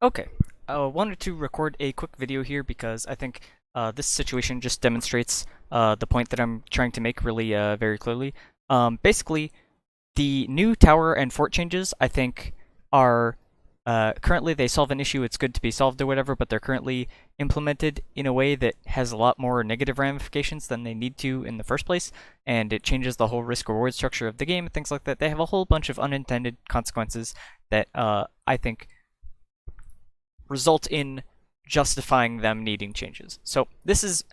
Okay, I wanted to record a quick video here because I think this situation just demonstrates the point that I'm trying to make really very clearly. Basically, the new tower and fort changes, I think, are currently they solve an issue. It's good to be solved or whatever, but they're currently implemented in a way that has a lot more negative ramifications than they need to in the first place, and it changes the whole risk-reward structure of the game and things like that. They have a whole bunch of unintended consequences that I think result in justifying them needing changes. So this is,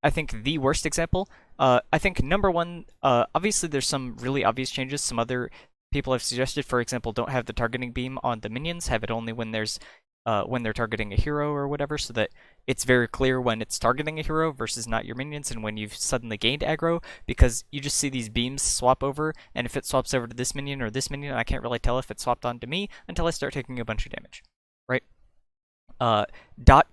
I think, the worst example. I think number one, obviously there's some really obvious changes. Some other people have suggested, for example, don't have the targeting beam on the minions, have it only when they're targeting a hero or whatever, so that it's very clear when it's targeting a hero versus not your minions, and when you've suddenly gained aggro, because you just see these beams swap over, and if it swaps over to this minion or this minion, I can't really tell if it swapped onto me until I start taking a bunch of damage, right? Uh, dot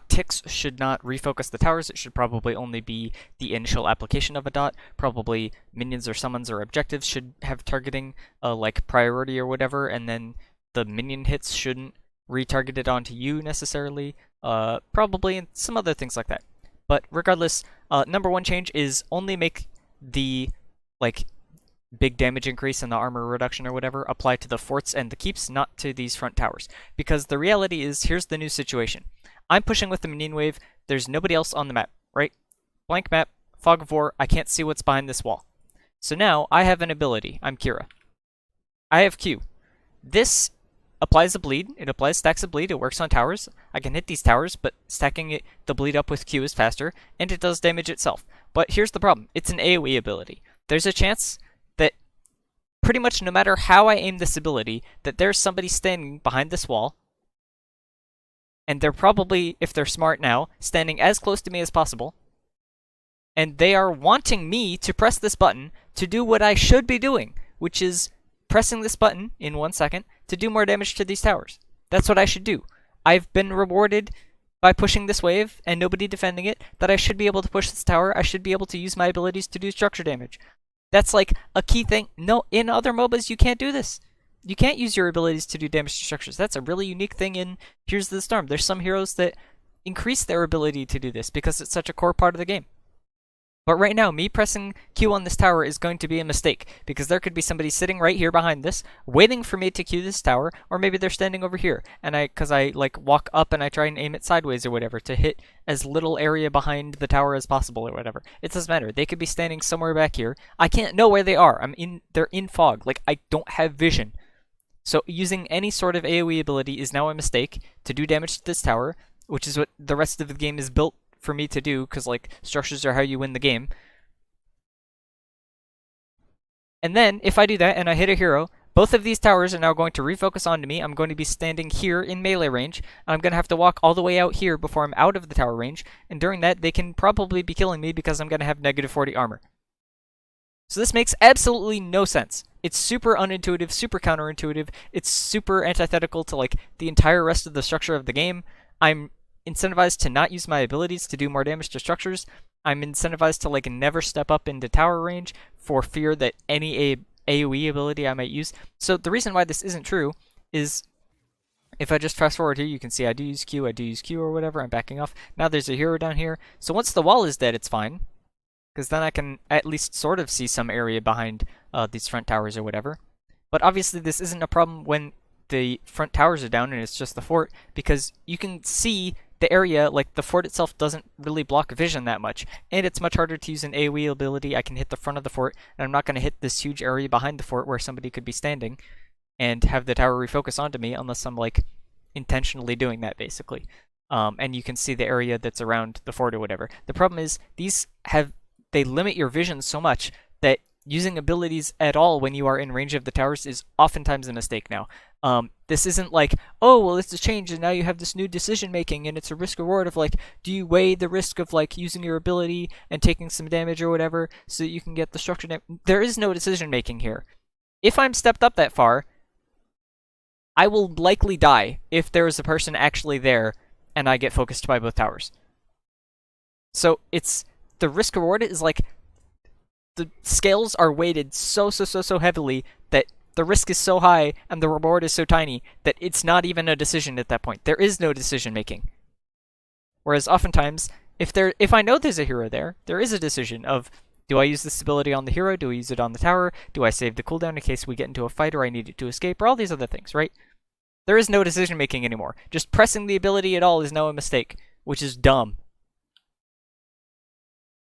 ticks should not refocus the towers. It should probably only be the initial application of a dot. Probably minions or summons or objectives should have targeting, like priority or whatever, and then the minion hits shouldn't retarget it onto you necessarily. Probably and some other things like that. But regardless, number one change is only make the like big damage increase and the armor reduction or whatever apply to the forts and the keeps, not to these front towers. Because the reality is, here's the new situation. I'm pushing with the minion wave, there's nobody else on the map, right? Blank map, fog of war, I can't see what's behind this wall. So now I have an ability, I'm Kira. I have Q. This applies a bleed, it applies stacks of bleed, it works on towers. I can hit these towers, but stacking the bleed up with Q is faster, and it does damage itself. But here's the problem, it's an AoE ability. There's a chance that pretty much no matter how I aim this ability, that there's somebody standing behind this wall, and they're probably, if they're smart now, standing as close to me as possible, and they are wanting me to press this button to do what I should be doing, which is pressing this button in 1 second to do more damage to these towers. That's what I should do. I've been rewarded by pushing this wave and nobody defending it, that I should be able to push this tower, I should be able to use my abilities to do structure damage. That's like a key thing. No, in other MOBAs, you can't do this. You can't use your abilities to do damage to structures. That's a really unique thing in Heroes of the Storm. There's some heroes that increase their ability to do this because it's such a core part of the game. But right now, me pressing Q on this tower is going to be a mistake, because there could be somebody sitting right here behind this, waiting for me to Q this tower, or maybe they're standing over here, and because I like walk up and I try and aim it sideways or whatever to hit as little area behind the tower as possible or whatever. It doesn't matter. They could be standing somewhere back here. I can't know where they are. They're in fog. Like, I don't have vision. So using any sort of AoE ability is now a mistake to do damage to this tower, which is what the rest of the game is built for me to do, because like structures are how you win the game. And then if I do that and I hit a hero, both of these towers are now going to refocus onto me. I'm going to be standing here in melee range, and I'm going to have to walk all the way out here before I'm out of the tower range, and during that they can probably be killing me because I'm going to have negative 40 armor. So this makes absolutely no sense. It's super unintuitive, super counterintuitive. It's super antithetical to like the entire rest of the structure of the game. I'm incentivized to not use my abilities to do more damage to structures. I'm incentivized to like never step up into tower range for fear that any AoE ability I might use. So the reason why this isn't true is, if I just fast forward here, you can see I do use Q or whatever. I'm backing off. Now there's a hero down here. So once the wall is dead, it's fine, because then I can at least sort of see some area behind these front towers or whatever. But obviously this isn't a problem when the front towers are down and it's just the fort, because you can see the area, like the fort itself doesn't really block vision that much, and it's much harder to use an AoE ability. I can hit the front of the fort, and I'm not going to hit this huge area behind the fort where somebody could be standing and have the tower refocus onto me unless I'm like intentionally doing that, basically. And you can see the area that's around the fort or whatever. The problem is they limit your vision so much that using abilities at all when you are in range of the towers is oftentimes a mistake now. This isn't like, oh, well, it's a change and now you have this new decision making and it's a risk reward of like, do you weigh the risk of like using your ability and taking some damage or whatever so that you can get the structure damage? There is no decision making here. If I'm stepped up that far, I will likely die if there is a person actually there and I get focused by both towers. So it's, the risk reward is like, the scales are weighted so heavily that the risk is so high and the reward is so tiny that it's not even a decision at that point. There is no decision making. Whereas oftentimes, if I know there's a hero there, there is a decision of, do I use this ability on the hero? Do I use it on the tower? Do I save the cooldown in case we get into a fight or I need it to escape? Or all these other things, right? There is no decision making anymore. Just pressing the ability at all is now a mistake, which is dumb.